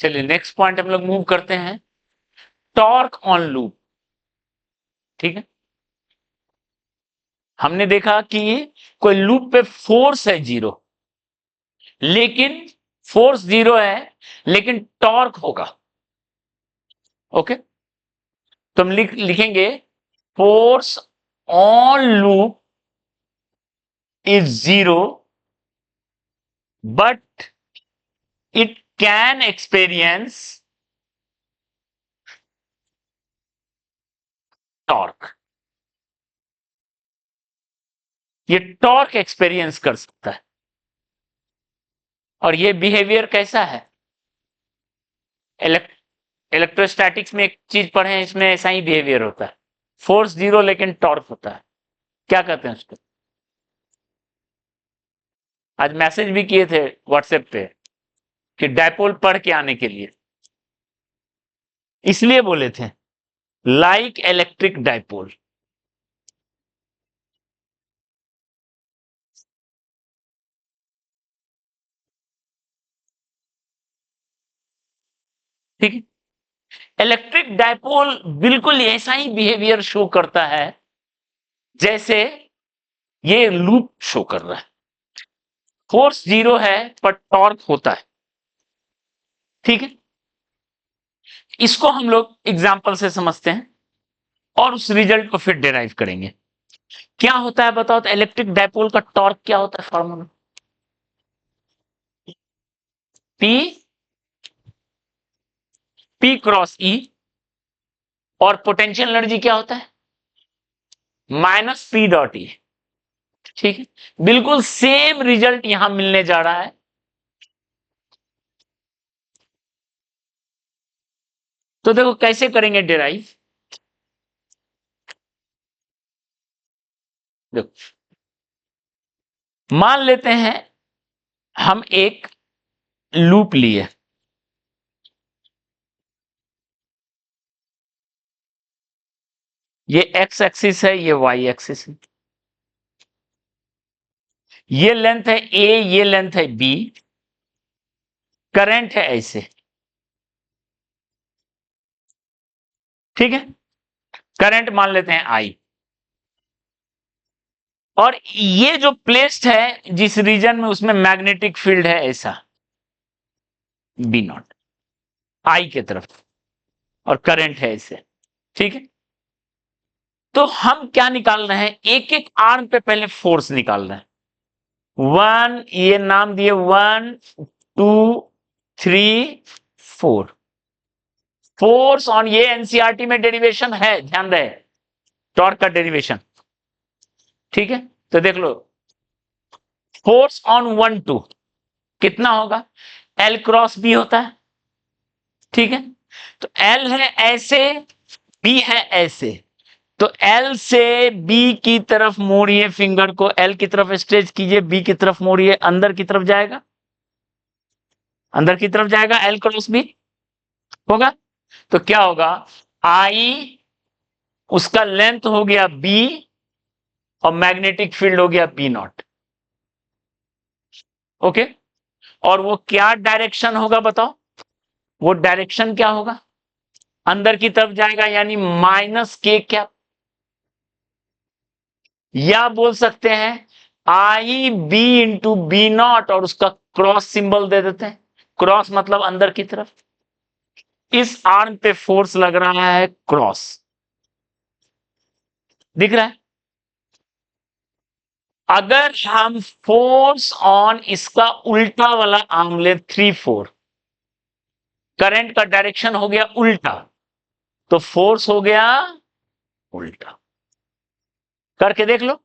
चलिए next point हम लोग मूव करते हैं, टॉर्क ऑन लूप। ठीक है, हमने देखा कि कोई लूप पे फोर्स है 0, लेकिन फोर्स 0 है लेकिन टॉर्क होगा। ओके, तो हम लिखेंगे force on loop is 0 but it can experience torque। ये टॉर्क एक्सपीरियंस कर सकता है। और ये बिहेवियर कैसा है? इलेक्ट्रोस्टैटिक्स में एक चीज पढ़े हैं, इसमें ऐसा ही बिहेवियर होता है, फोर्स 0 लेकिन टॉर्क होता है। क्या कहते हैं उसको? आज मैसेज भी किए थे व्हाट्सएप पे कि डायपोल पढ़ के आने के लिए, इसलिए बोले थे लाइक इलेक्ट्रिक डायपोल। ठीक है, इलेक्ट्रिक डायपोल बिल्कुल ऐसा ही बिहेवियर शो करता है जैसे ये लूप शो कर रहा है। फोर्स 0 है पर टॉर्क होता है। ठीक है, इसको हम लोग एग्जांपल से समझते हैं और उस रिजल्ट को फिर डिराइव करेंगे। क्या होता है बताओ, तो इलेक्ट्रिक डायपोल का टॉर्क क्या होता है? फॉर्मूला P क्रॉस E, और पोटेंशियल एनर्जी क्या होता है? -P.E। ठीक है, बिल्कुल सेम रिजल्ट यहां मिलने जा रहा है। तो देखो कैसे करेंगे डिराइव। देखो, मान लेते हैं हम एक लूप लिए, ये एक्स एक्सिस है, ये वाई एक्सिस है, ये लेंथ है ए, ये लेंथ है बी, करंट है ऐसे। ठीक है, करंट मान लेते हैं आई, और ये जो प्लेस्ड है जिस रीजन में, उसमें मैग्नेटिक फील्ड है ऐसा बी नॉट, आई के तरफ, और करंट है ऐसे। ठीक है, तो हम क्या निकाल रहे हैं? एक एक आर्म पे पहले फोर्स निकाल रहे हैं। 1, ये नाम दिए 1, 2, 3, 4। फोर्स ऑन, ये एनसीईआरटी में डेरिवेशन है, ध्यान रहे, टॉर्क का डेरिवेशन। ठीक है, तो देख लो, फोर्स ऑन 1, 2 कितना होगा? L क्रॉस बी होता है। ठीक है, तो L है ऐसे, B है ऐसे, तो L से B की तरफ मोड़िए फिंगर को, L की तरफ स्ट्रेच कीजिए, B की तरफ मोड़िए, अंदर की तरफ जाएगा, अंदर की तरफ जाएगा, L क्रॉस B होगा। तो क्या होगा? I, उसका लेंथ हो गया B, और मैग्नेटिक फील्ड हो गया B नॉट। ओके, और वो क्या डायरेक्शन होगा बताओ? वो डायरेक्शन क्या होगा? अंदर की तरफ जाएगा, यानी -K कैप, या बोल सकते हैं IB इंटू बी नॉट, और उसका क्रॉस सिंबल दे देते हैं। क्रॉस मतलब अंदर की तरफ। इस आर्म पे फोर्स लग रहा है क्रॉस, दिख रहा है? अगर हम फोर्स ऑन इसका उल्टा वाला आर्म ले 3, 4, करंट का डायरेक्शन हो गया उल्टा, तो फोर्स हो गया उल्टा। करके देख लो,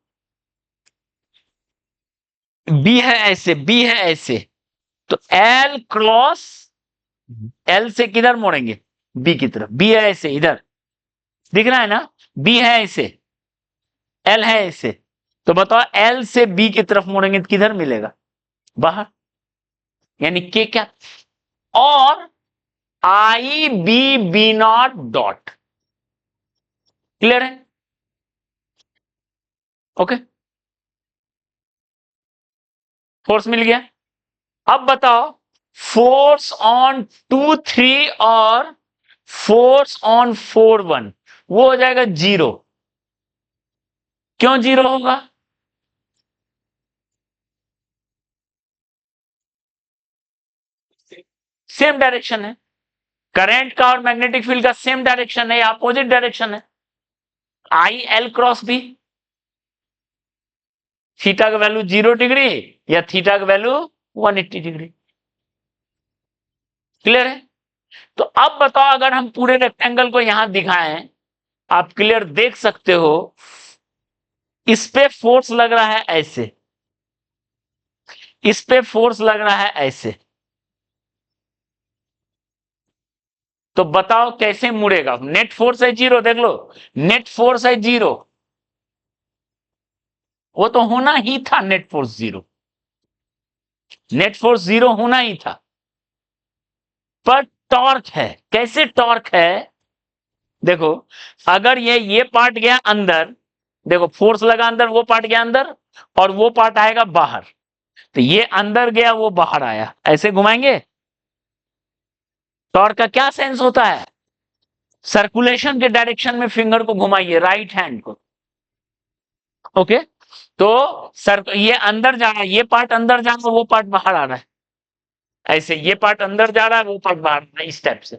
बी है ऐसे, बी है ऐसे, तो L क्रॉस, L से किधर मोड़ेंगे? बी की तरफ। बी है ऐसे इधर, दिख रहा है ना? बी है ऐसे, L है ऐसे, तो बताओ L से B की तरफ मोड़ेंगे तो किधर मिलेगा? बाहर, यानी K क्या? और IB नॉट डॉट। क्लियर है? ओके, फोर्स मिल गया। अब बताओ फोर्स ऑन 2 3 और फोर्स ऑन 4 1 वो हो जाएगा 0। क्यों 0 होगा? सेम डायरेक्शन है, करंट का और मैग्नेटिक फील्ड का सेम डायरेक्शन है, अपोजिट डायरेक्शन है। I L cross B, theta का वैल्यू 0 डिग्री या थीटा का वैल्यू 180 डिग्री। क्लियर है? तो अब बताओ, अगर हम पूरे रेक्टेंगल को यहां दिखाएं, आप क्लियर देख सकते हो, इस पे फोर्स लग रहा है ऐसे, इस पे फोर्स लग रहा है ऐसे, तो बताओ कैसे मुड़ेगा? नेट फोर्स है 0, देख लो, नेट फोर्स है 0, वो तो होना ही था, नेट फोर्स 0, नेट फोर्स 0 होना ही था। पर टॉर्क है, कैसे टॉर्क है? देखो, अगर ये पार्ट गया अंदर, देखो फोर्स लगा अंदर, वो पार्ट गया अंदर और वो पार्ट आएगा बाहर, तो ये अंदर गया, वो बाहर आया, ऐसे घुमाएंगे। टॉर्क का क्या सेंस होता है? सर्कुलेशन के डायरेक्शन में फिंगर को घुमाइए, राइट हैंड को। ओके, तो सर ये अंदर जा रहा है, ये पार्ट अंदर जा रहा है, वो पार्ट बाहर आ रहा है, ऐसे ये पार्ट अंदर जा रहा है, वो पार्ट बाहर आ रहा है, इस टाइप से।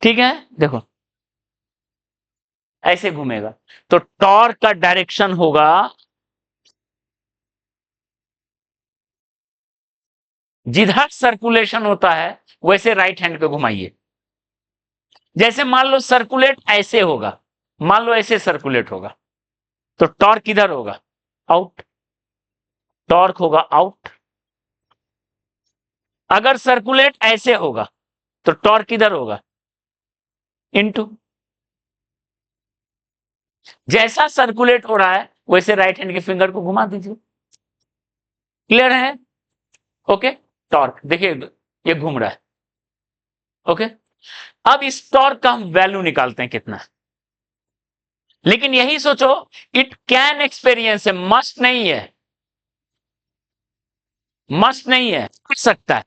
ठीक है, देखो ऐसे घूमेगा, तो टॉर्क का डायरेक्शन होगा, जिधर सर्कुलेशन होता है वैसे राइट हैंड को घुमाइए। जैसे मान लो सर्कुलेट ऐसे होगा, मान लो ऐसे सर्कुलेट होगा, तो टॉर्क किधर होगा? आउट, टॉर्क होगा आउट। अगर सर्कुलेट ऐसे होगा तो टॉर्क किधर होगा? इनटू। जैसा सर्कुलेट हो रहा है वैसे राइट हैंड के फिंगर को घुमा दीजिए। क्लियर है? ओके, टॉर्क देखिए ये घूम रहा है। ओके, अब इस टॉर्क का हम वैल्यू निकालते हैं कितना, लेकिन यही सोचो, इट कैन एक्सपीरियंस है, मस्ट नहीं है, मस्ट नहीं है, कर सकता है।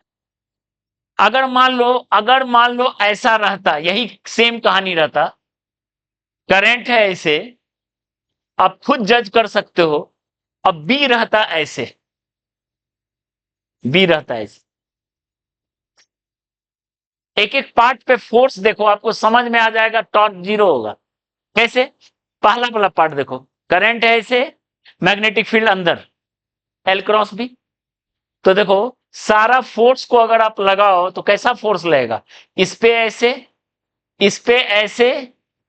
अगर मान लो ऐसा रहता, यही सेम कहानी रहता, करंट है ऐसे, आप खुद जज कर सकते हो, अब बी रहता ऐसे, बी रहता ऐसे, एक एक पार्ट पे फोर्स देखो, आपको समझ में आ जाएगा, टॉर्क 0 होगा। कैसे? पहला वाला पार्ट देखो, करंट है ऐसे, मैग्नेटिक फील्ड अंदर, एल क्रॉस बी, तो देखो सारा फोर्स को अगर आप लगाओ तो कैसा फोर्स लगेगा? इस पे ऐसे, इस पे ऐसे,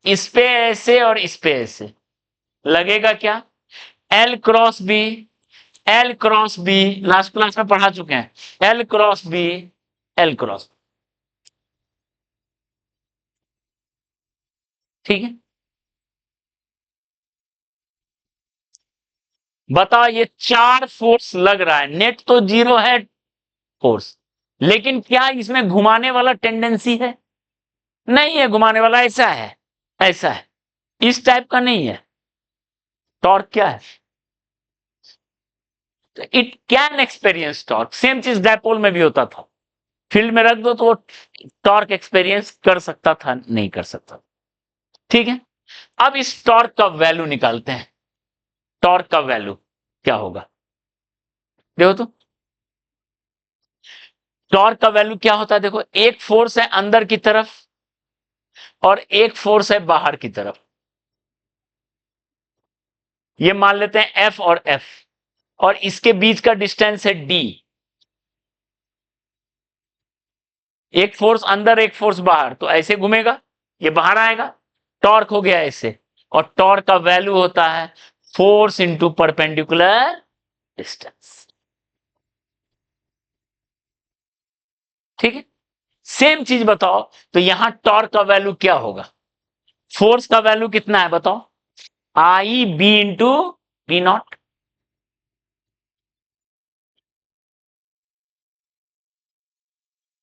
इस पे ऐसे और इस पे ऐसे लगेगा क्या? L cross B, L cross B, last class में पढ़ा चुके हैं, L cross B, L cross. ठीक है, बताओ, ये 4 फोर्स लग रहा है, नेट तो 0 है फोर्स, लेकिन क्या इसमें घुमाने वाला टेंडेंसी है? नहीं है घुमाने वाला, ऐसा है, ऐसा है, इस टाइप का नहीं है। टॉर्क क्या है? तो it can experience torque, same चीज डायपोल में भी होता था, फील्ड में रख दो तो वो टॉर्क एक्सपीरियंस कर सकता था, नहीं कर सकता। ठीक है, अब इस टॉर्क का वैल्यू निकालते हैं, टॉर्क का वैल्यू क्या होगा? देखो तो, टॉर्क का वैल्यू क्या होता है? देखो, एक फोर्स है अंदर की तरफ और एक फोर्स है बाहर की तरफ, ये मान लेते हैं एफ और एफ, और इसके बीच का डिस्टेंस है डी। एक फोर्स अंदर, एक फोर्स बाहर, तो ऐसे घूमेगा, ये बाहर आएगा, टॉर्क हो गया ऐसे, और टॉर्क का वैल्यू होता है फोर्स इंटू परपेंडिकुलर डिस्टेंस। ठीक है, सेम चीज बताओ, तो यहां टॉर्क का वैल्यू क्या होगा? फोर्स का वैल्यू कितना है बताओ? आई बी इंटू बी नॉट।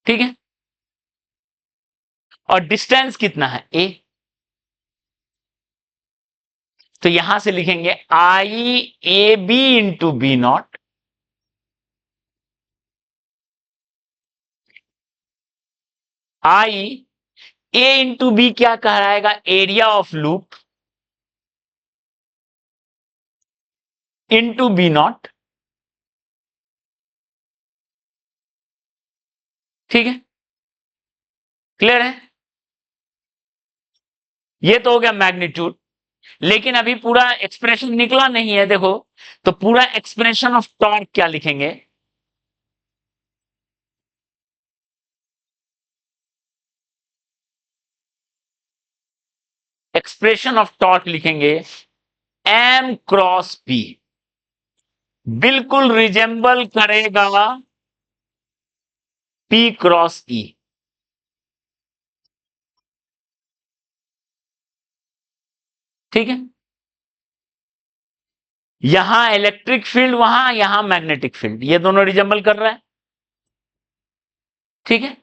ठीक है, और डिस्टेंस कितना है? ए, तो यहां से लिखेंगे I A B into B naught I A into B क्या कहलाएगा, area of loop into B naught. ठीक है, क्लियर है? ये तो हो गया मैग्नीट्यूड। लेकिन अभी पूरा एक्सप्रेशन निकला नहीं है, देखो तो पूरा एक्सप्रेशन ऑफ टॉर्क क्या लिखेंगे, एक्सप्रेशन ऑफ टॉर्क लिखेंगे एम क्रॉस पी, बिल्कुल रिजेंबल करेगा पी क्रॉस ई। ठीक है, यहां इलेक्ट्रिक फील्ड, वहां यहां मैग्नेटिक फील्ड, ये दोनों रिजेंबल कर रहा है। ठीक है,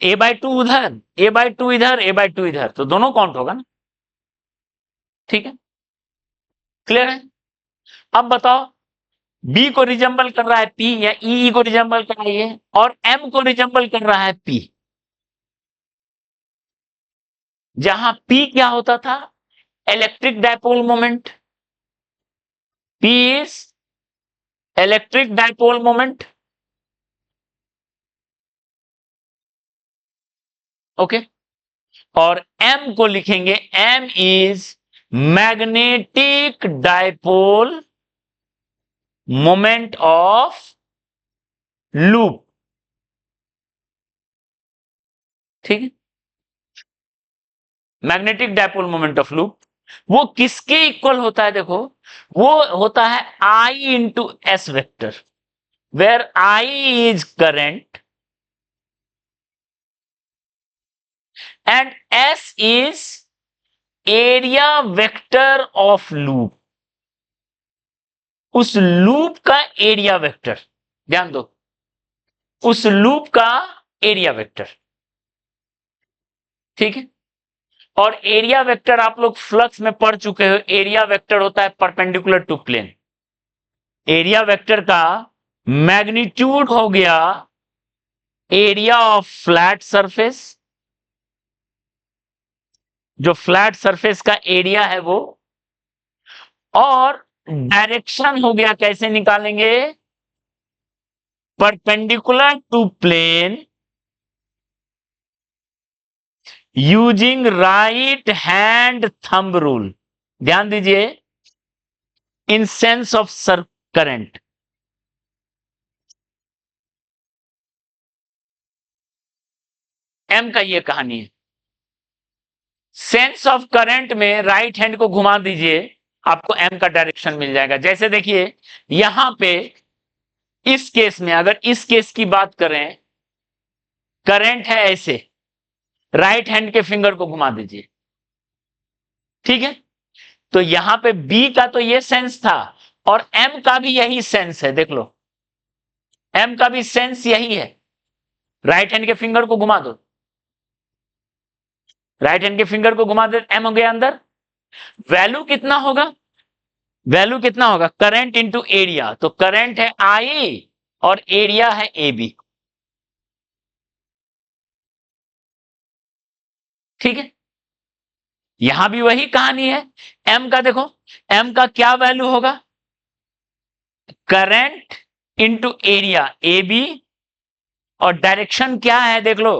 A/2 उधर, A/2 इधर, A/2 इधर, तो दोनों काउंट होगा ना। ठीक है, क्लियर है? अब बताओ, बी को रिजेंबल कर रहा है पी, या ई को रिजेंबल कर रहा है ये, और एम को रिजेंबल कर रहा है पी। जहां पी क्या होता था, electric dipole moment, P is electric dipole moment. Okay, और एम को लिखेंगे M is magnetic dipole moment of loop. ठीक है, magnetic dipole moment of loop वो किसके इक्वल होता है, देखो वो होता है I into S vector, where I is current and S is area vector of loop, उस लूप का एरिया वेक्टर, ध्यान दो, उस लूप का एरिया वेक्टर। ठीक है, और एरिया वेक्टर आप लोग फ्लक्स में पढ़ चुके हो, एरिया वेक्टर होता है perpendicular to plane. Area vector का मैग्नीट्यूड हो गया एरिया ऑफ फ्लैट सरफेस, जो फ्लैट सरफेस का एरिया है वो, और डायरेक्शन हो गया, कैसे निकालेंगे, perpendicular to plane using right hand thumb rule. ध्यान दीजिए, in sense of sir current. M का ये कहानी है। सेंस ऑफ करंट में राइट हैंड को घुमा दीजिए, आपको एम का डायरेक्शन मिल जाएगा। जैसे देखिए यहां पे इस केस में, अगर इस केस की बात करें, करंट है ऐसे, राइट हैंड के फिंगर को घुमा दीजिए। ठीक है, तो यहां पे बी का तो ये सेंस था, और एम का भी यही सेंस है, देख लो एम का भी सेंस यही है। राइट हैंड के फिंगर को घुमा दो, राइट हैंड के फिंगर को घुमा दे, एम हो गया अंदर। वैल्यू कितना होगा, वैल्यू कितना होगा, करंट इंटू एरिया, तो करंट है आई और एरिया है ए बी। ठीक है, यहां भी वही कहानी है। एम का देखो, एम का क्या वैल्यू होगा, current into area A B, और डायरेक्शन क्या है देख लो,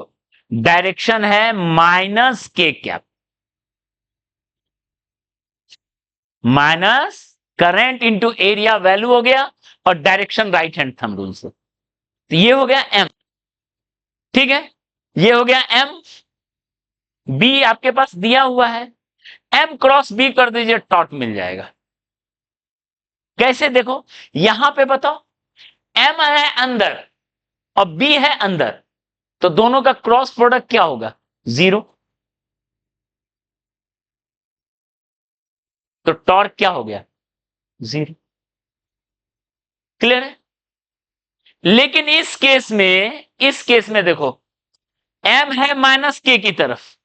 डायरेक्शन है minus K cap, minus current into area value हो गया, और direction right hand thumb rule से, तो ये हो गया एम। ठीक है, ये हो गया एम। बी आपके पास दिया हुआ है, एम क्रॉस बी कर दीजिए, टॉर्क मिल जाएगा। कैसे देखो, यहां पे बताओ, एम है अंदर और बी है अंदर, तो दोनों का क्रॉस प्रोडक्ट क्या होगा, 0। तो टॉर्क क्या हो गया, 0। क्लियर है? लेकिन इस केस में देखो, एम है माइनस के की तरफ,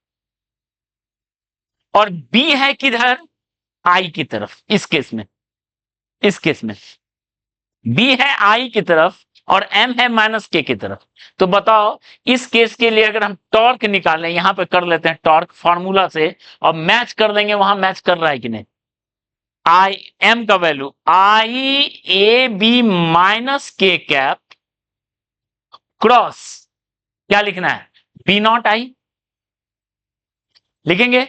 और बी है किधर, आई की तरफ, इस केस में, इस केस में बी है आई की तरफ और एम है माइनस के की तरफ। तो बताओ इस केस के लिए अगर हम टॉर्क निकालें, यहां पे कर लेते हैं टॉर्क फॉर्मूला से और मैच कर देंगे, वहां मैच कर रहा है कि नहीं। आई एम का value I A B minus K cap cross क्या लिखना है, बी नॉट आई लिखेंगे।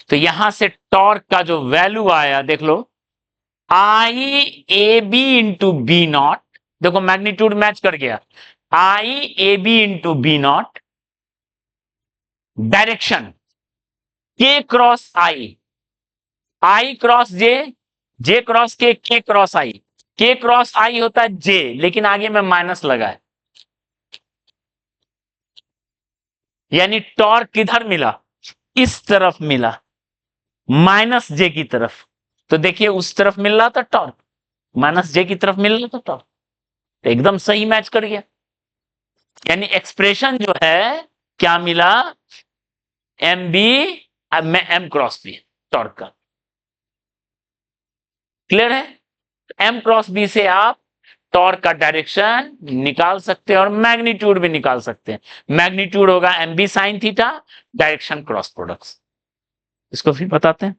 तो यहां से टॉर्क का जो वैल्यू आया देख लो, I A B into B naught, देखो मैग्नीट्यूड मैच कर गया, I A B into B naught, direction K cross I cross J, J cross K cross I, K cross आई होता है जे, लेकिन आगे में माइनस लगा है, यानी टॉर्क किधर मिला, इस तरफ मिला, माइनस जे की तरफ। तो देखिए उस तरफ मिल रहा था टॉर्क, माइनस जे की तरफ मिल रहा था टॉर्क, तो एकदम सही मैच कर गया। यानी एक्सप्रेशन जो है क्या मिला, एम बी में एम क्रॉस बी टॉर्क का। क्लियर है। एम क्रॉस बी से आप टॉर्क का डायरेक्शन निकाल सकते हैं और मैग्नीट्यूड भी निकाल सकते हैं। मैग्नीट्यूड होगा M B sine theta, direction cross product. इसको फिर बताते हैं।